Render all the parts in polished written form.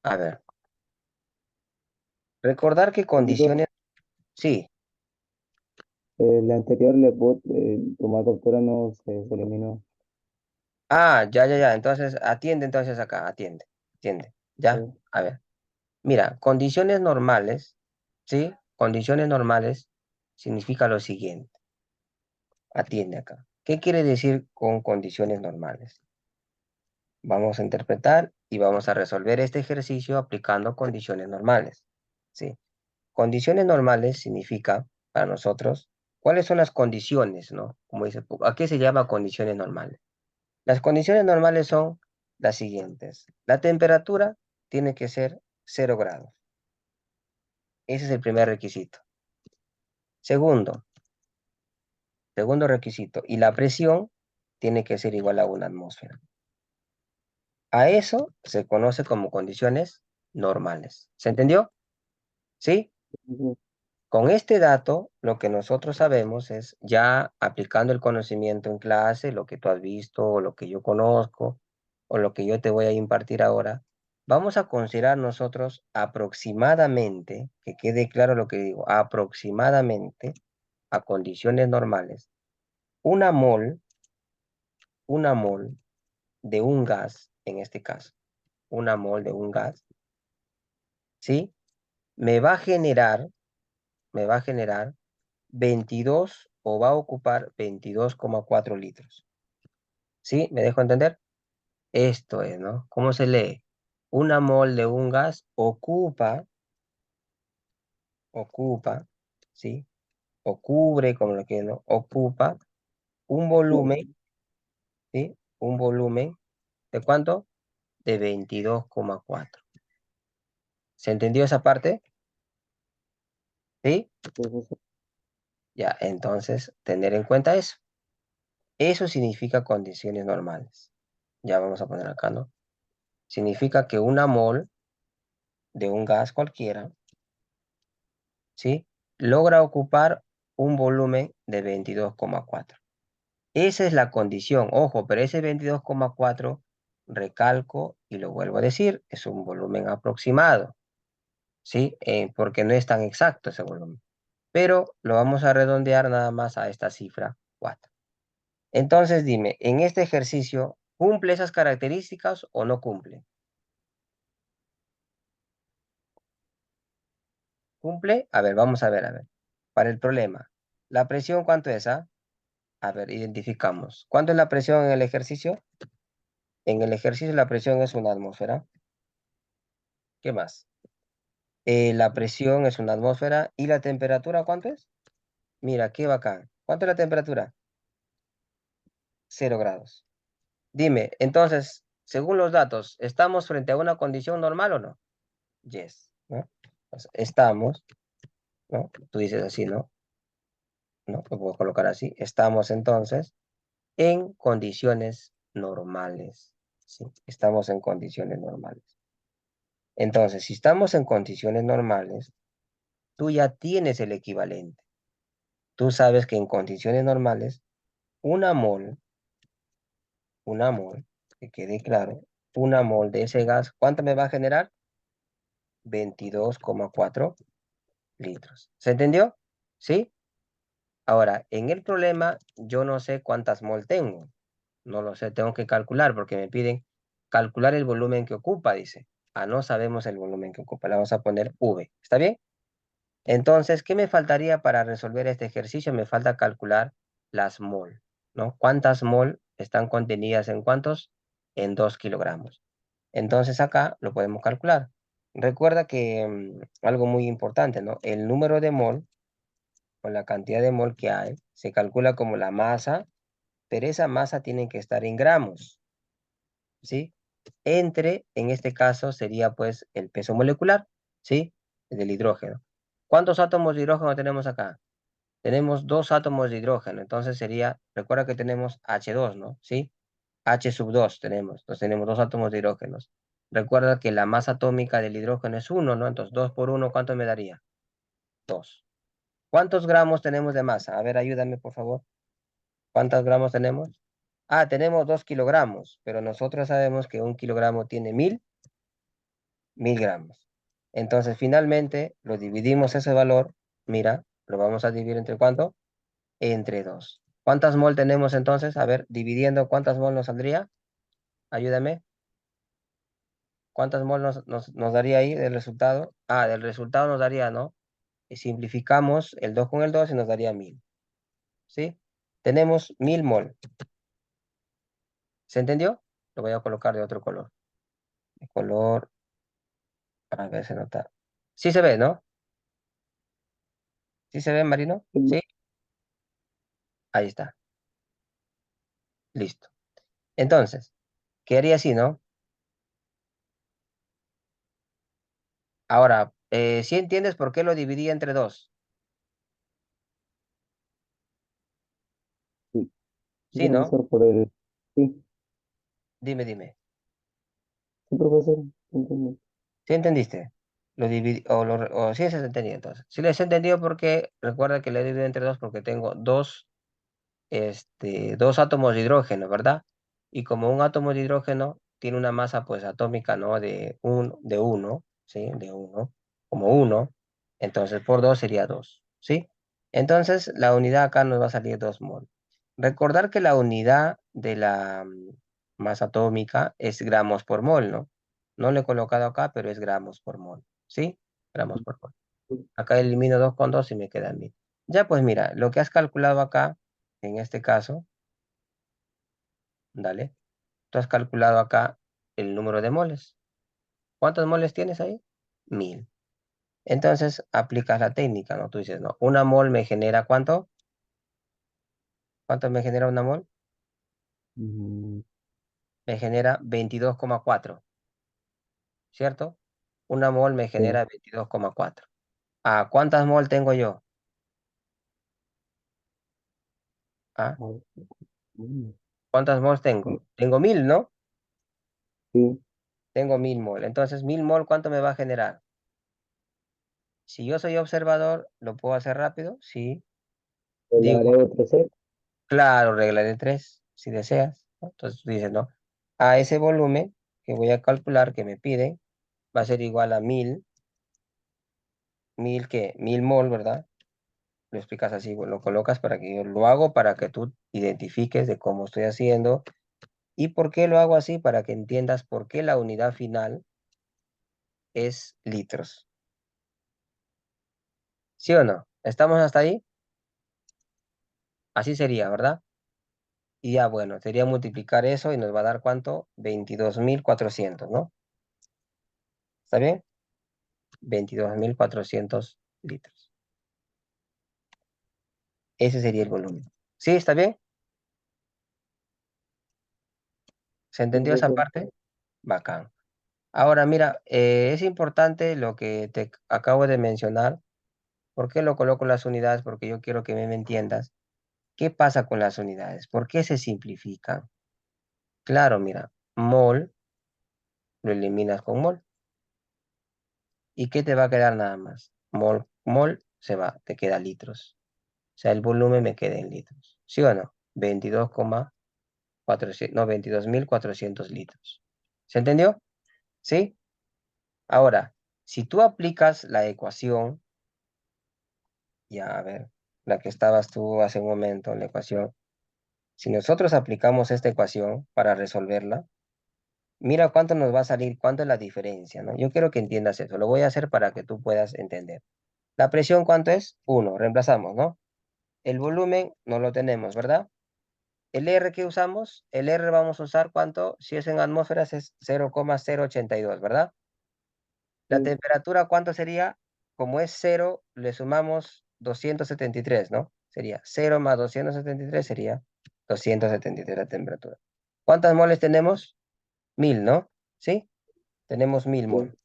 A ver, recordar que Profesor, condiciones, sí. el anterior Lebot, tomar doctora no se eliminó. Ah, ya, ya, ya. Entonces, atiende entonces acá, atiende, atiende. Ya, Sí, a ver. Mira, condiciones normales, ¿sí? Condiciones normales significa lo siguiente. Atiende acá. ¿Qué quiere decir con condiciones normales? Vamos a interpretar y vamos a resolver este ejercicio aplicando condiciones normales, ¿sí? Condiciones normales significa para nosotros cuáles son las condiciones, ¿no? Como dice, ¿a qué se llama condiciones normales? Las condiciones normales son las siguientes. La temperatura tiene que ser 0 grados. Ese es el primer requisito. Segundo, segundo requisito. Y la presión tiene que ser igual a 1 atmósfera. A eso se conoce como condiciones normales. ¿Se entendió? ¿Sí? sí, Con este dato, lo que nosotros sabemos es, ya aplicando el conocimiento en clase, lo que tú has visto, o lo que yo conozco, o lo que yo te voy a impartir ahora, vamos a considerar nosotros aproximadamente, que quede claro lo que digo, aproximadamente, a condiciones normales, una mol, una mol de un gas, en este caso, una mol de un gas, ¿sí? Me va a generar, me va a generar 22 o va a ocupar 22,4 litros. ¿Sí? ¿Me dejo entender? Esto es, ¿no? ¿Cómo se lee? Una mol de un gas ocupa, ¿sí? O cubre, como lo que no, ocupa un volumen, ¿sí? Un volumen, ¿de cuánto? De 22,4. ¿Se entendió esa parte? ¿Sí? profesor. Ya, entonces, tener en cuenta eso. Eso significa condiciones normales. Ya vamos a poner acá, ¿no? Significa que una mol de un gas cualquiera, ¿sí? Logra ocupar un volumen de 22,4. Esa es la condición, ojo, pero ese 22,4, recalco y lo vuelvo a decir, es un volumen aproximado, ¿sí? Porque no es tan exacto ese volumen. Pero lo vamos a redondear nada más a esta cifra 4. Entonces dime, ¿en este ejercicio cumple esas características o no cumple? ¿Cumple? A ver, vamos a ver, a ver. Para el problema, ¿la presión cuánto es, ah? A ver, identificamos. ¿Cuánto es la presión en el ejercicio? En el ejercicio la presión es 1 atmósfera. ¿Qué más? La presión es 1 atmósfera. ¿Y la temperatura cuánto es? Mira, qué bacán. ¿Cuánto es la temperatura? 0 grados. Dime, entonces, según los datos, ¿estamos frente a una condición normal o no? Yes, ¿no? Pues, estamos, ¿no? Tú dices así, ¿no? ¿No? Lo puedo colocar así. Estamos entonces en condiciones normales. ¿Sí? Estamos en condiciones normales. Entonces, si estamos en condiciones normales, tú ya tienes el equivalente. Tú sabes que en condiciones normales, una mol, una mol, que quede claro, una mol de ese gas, ¿cuánto me va a generar? 22,4 litros. ¿Se entendió? ¿Sí? Ahora, en el problema, yo no sé cuántas mol tengo. No lo sé, tengo que calcular porque me piden calcular el volumen que ocupa, dice. Ah, no sabemos el volumen que ocupa. Le vamos a poner V. ¿Está bien? Entonces, ¿qué me faltaría para resolver este ejercicio? Me falta calcular las mol, ¿no? ¿Cuántas mol están contenidas en cuántos? En 2 kilogramos. Entonces acá lo podemos calcular. Recuerda que algo muy importante, ¿no? El número de mol o la cantidad de mol que hay se calcula como la masa, pero esa masa tiene que estar en gramos, ¿sí? En este caso, sería pues el peso molecular, ¿sí? Del hidrógeno. ¿Cuántos átomos de hidrógeno tenemos acá? Tenemos 2 átomos de hidrógeno, entonces sería, recuerda que tenemos H2, ¿no? ¿Sí? H sub 2 tenemos, entonces tenemos 2 átomos de hidrógeno. Recuerda que la masa atómica del hidrógeno es 1, ¿no? Entonces 2 por 1, ¿cuánto me daría? 2. ¿Cuántos gramos tenemos de masa? A ver, ayúdame, por favor. ¿Cuántos gramos tenemos? Ah, tenemos 2 kilogramos, pero nosotros sabemos que 1 kilogramo tiene 1000 1000 gramos. Entonces, finalmente, lo dividimos ese valor. Mira, lo vamos a dividir entre ¿cuánto? Entre 2. ¿Cuántas mol tenemos entonces? A ver, dividiendo, ¿cuántas mol nos saldría? Ayúdame. ¿Cuántas mol nos daría ahí del resultado? Ah, del resultado nos daría, ¿no? Y simplificamos el 2 con el 2 y nos daría 1000. ¿Sí? Tenemos 1000 mol. ¿Se entendió? Lo voy a colocar de otro color. De color, a ver, se nota. Sí se ve, ¿no? ¿Sí se ve, Marino? Sí. Ahí está. Listo. Entonces, ¿qué haría así, no? Ahora, ¿sí entiendes por qué lo dividí entre 2? Sí, sí, Sí, ¿no? profesor, por el... Sí, Dime, dime. sí, profesor, entiendo. ¿Sí entendiste? Lo dividí, o sí se entendido entonces. Sí les he entendido porque recuerda que le divido entre 2 porque tengo dos átomos de hidrógeno, ¿verdad? Y como un átomo de hidrógeno tiene una masa pues atómica, ¿no? De 1, ¿sí? De 1, como 1, entonces por 2 sería 2, ¿sí? Entonces la unidad acá nos va a salir 2 mol. Recordar que la unidad de la masa atómica es gramos por mol, ¿no? No lo he colocado acá, pero es gramos por mol, ¿sí? Gramos por mol. Sí, Acá elimino 2 con 2 y me queda 1000. Ya, pues mira, lo que has calculado acá, en este caso, dale, tú has calculado acá el número de moles. ¿Cuántos moles tienes ahí? 1000. Entonces, aplicas la técnica, ¿no? Tú dices, no, una mol me genera ¿cuánto? ¿Cuánto me genera una mol? mm, Me genera 22,4, ¿cierto? Una mol me sí, genera 22,4. ¿A cuántas mol tengo yo? ¿Ah? a ver, mm, ¿Cuántas mols tengo? Tengo 1000, ¿no? sí, Tengo 1000 mol. Entonces, 1000 mol, ¿cuánto me va a generar? Si yo soy observador, ¿lo puedo hacer rápido? Sí. le Digo, daré otro set. claro, regla de 3, si deseas, ¿no? Entonces tú dices, no, a ese volumen que voy a calcular que me piden va a ser igual a 1000 mol, ¿verdad? Lo explicas así, lo colocas para que yo lo hago, para que tú identifiques de cómo estoy haciendo y por qué lo hago así, para que entiendas por qué la unidad final es litros. ¿Sí o no? ¿Estamos hasta ahí? Así sería, ¿verdad? Y ya, bueno, sería multiplicar eso y nos va a dar ¿cuánto? 22.400, ¿no? ¿Está bien? 22.400 litros. Ese sería el volumen. ¿Sí? ¿Está bien? ¿Se Sí, entendió esa profesor. parte? Bacán. Ahora, mira, es importante lo que te acabo de mencionar. ¿Por qué lo coloco en las unidades? Porque yo quiero que me entiendas. ¿Qué pasa con las unidades? ¿Por qué se simplifican? Claro, mira, mol lo eliminas con mol. ¿Y qué te va a quedar nada más? Mol, mol se va, te queda litros. O sea, el volumen me queda en litros. ¿Sí o no? 22,400, no, 22.400 litros. ¿Se entendió? ¿Sí? Ahora, si tú aplicas la ecuación, ya a ver, la que estabas tú hace un momento, la ecuación, si nosotros aplicamos esta ecuación para resolverla, mira cuánto nos va a salir, cuánto es la diferencia, ¿no? Yo quiero que entiendas eso, lo voy a hacer para que tú puedas entender. La presión, ¿cuánto es? 1, reemplazamos, ¿no? El volumen no lo tenemos, ¿verdad? El R que usamos, el R vamos a usar ¿cuánto? Si es en atmósferas es 0,082, ¿verdad? La Sí, temperatura, ¿cuánto sería? Como es cero, le sumamos 273, ¿no? Sería 0 más 273 sería 273 la temperatura. ¿Cuántas moles tenemos? 1000, ¿no? ¿Sí? Tenemos 1000 sí, mol.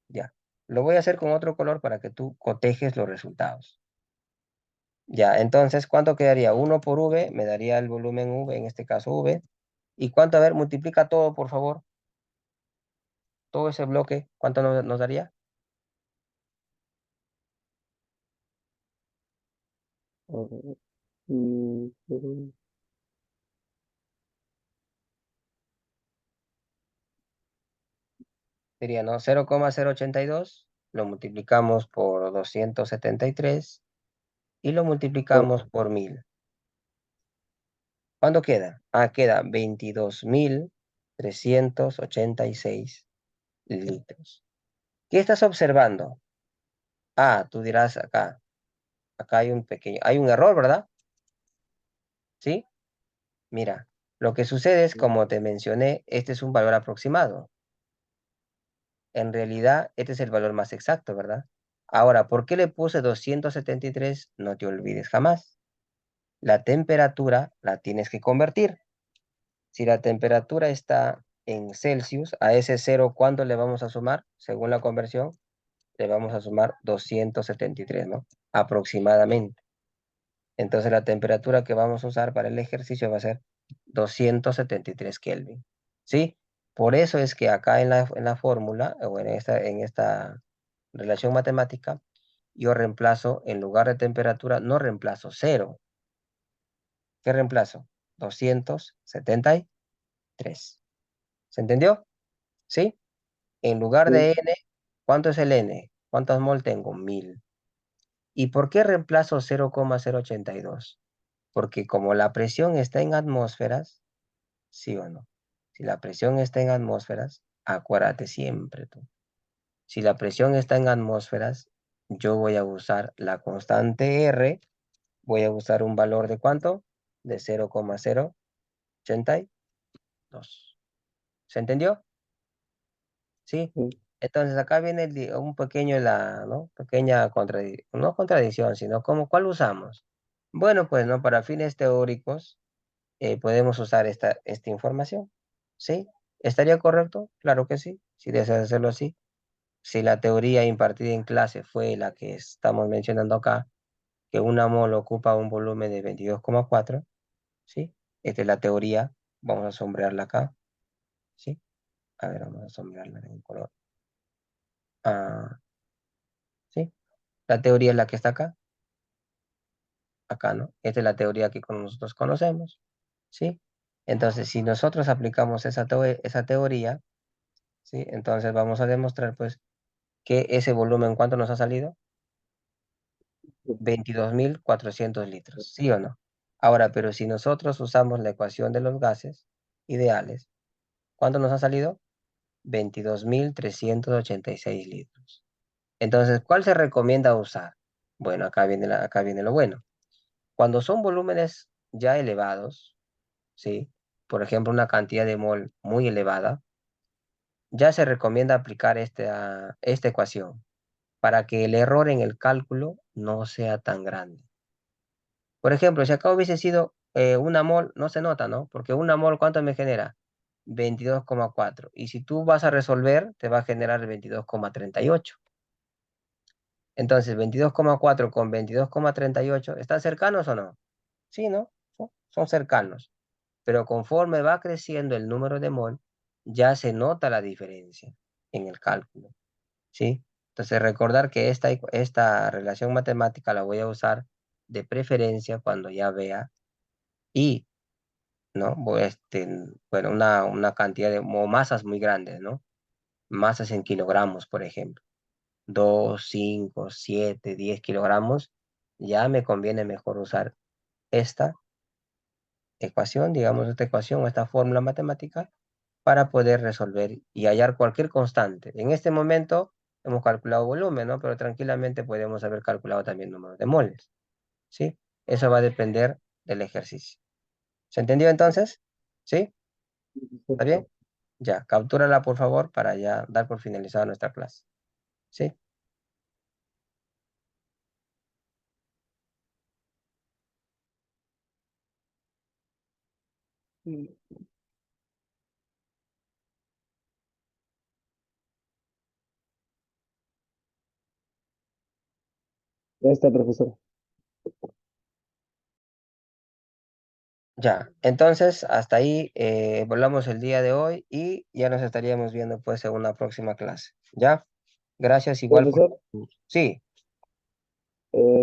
Ya. Lo voy a hacer con otro color para que tú cotejes los resultados. Ya, entonces, ¿cuánto quedaría? 1 por V me daría el volumen V, en este caso V. ¿Y cuánto? A ver, multiplica todo, por favor. Todo ese bloque, ¿cuánto nos daría? a ver, pero- Sería, ¿no? 0,082 lo multiplicamos por 273 y lo multiplicamos Correcto. por 1000. ¿Cuánto queda? Ah, queda 22.386 litros. ¿Qué estás observando? Ah, tú dirás acá hay un error, ¿verdad? ¿Sí? Mira, lo que sucede es, como te mencioné, este es un valor aproximado. En realidad, este es el valor más exacto, ¿verdad? Ahora, ¿por qué le puse 273? No te olvides jamás. La temperatura la tienes que convertir. Si la temperatura está en Celsius, a ese cero, ¿cuánto le vamos a sumar? Según la conversión, le vamos a sumar 273, ¿no? Aproximadamente. Entonces la temperatura que vamos a usar para el ejercicio va a ser 273 Kelvin. ¿Sí? Por eso es que acá en la fórmula, o en esta relación matemática, yo reemplazo, en lugar de temperatura, no reemplazo cero. ¿Qué reemplazo? 273. ¿Se entendió? ¿Sí? En lugar de Sí, N, ¿cuánto es el N? ¿Cuántos mol tengo? 1000. ¿Y por qué reemplazo 0,082? Porque como la presión está en atmósferas, ¿sí o no? Si la presión está en atmósferas, acuérdate siempre tú. Si la presión está en atmósferas, yo voy a usar la constante R, voy a usar un valor de ¿cuánto? De 0,082. ¿Se entendió? ¿Sí? sí. Entonces acá viene un pequeño, ¿no? Pequeña contradicción, no contradicción, sino como, ¿cuál usamos? Bueno, pues, ¿no? Para fines teóricos, podemos usar esta información. ¿Sí? ¿Estaría correcto? Claro que sí, si deseas hacerlo así. Si la teoría impartida en clase fue la que estamos mencionando acá, que una mol ocupa un volumen de 22,4, ¿sí? Esta es la teoría, vamos a sombrearla acá, ¿sí? A ver, vamos a sombrearla en un color. Ah, ¿sí? La teoría es la que está acá, ¿no? Esta es la teoría que nosotros conocemos, ¿sí? Entonces, si nosotros aplicamos esa teoría, ¿sí? Entonces vamos a demostrar, pues, que ese volumen, ¿cuánto nos ha salido? 22.400 litros, ¿sí o no? Ahora, pero si nosotros usamos la ecuación de los gases ideales, ¿cuánto nos ha salido? 22.386 litros. Entonces, ¿cuál se recomienda usar? Bueno, acá viene lo bueno. Cuando son volúmenes ya elevados, ¿sí? Por ejemplo, una cantidad de mol muy elevada, ya se recomienda aplicar esta ecuación para que el error en el cálculo no sea tan grande. Por ejemplo, si acá hubiese sido una mol, no se nota, ¿no? Porque una mol, ¿cuánto me genera? 22,4. Y si tú vas a resolver, te va a generar 22,38. Entonces, 22,4 con 22,38, ¿están cercanos o no? Sí, ¿no? Son cercanos. Pero conforme va creciendo el número de mol, ya se nota la diferencia en el cálculo, ¿sí? Entonces, recordar que esta relación matemática la voy a usar de preferencia cuando ya vea y, ¿no? Bueno, una cantidad o masas muy grandes, ¿no? Masas en kilogramos, por ejemplo. 2, 5, 7, 10 kilogramos, ya me conviene mejor usar esta ecuación, digamos, esta ecuación o esta fórmula matemática para poder resolver y hallar cualquier constante. En este momento hemos calculado volumen, ¿no? Pero tranquilamente podemos haber calculado también número de moles, ¿sí? Eso va a depender del ejercicio. ¿Se entendió entonces? ¿Sí? ¿Está bien? Perfecto. Ya, captúrala por favor para ya dar por finalizada nuestra clase. ¿Sí? Ya está, profesor. Ya, entonces hasta ahí volvamos el día de hoy y ya nos estaríamos viendo pues en una próxima clase. ¿Ya? Gracias igual por... Profesor, Sí. eh,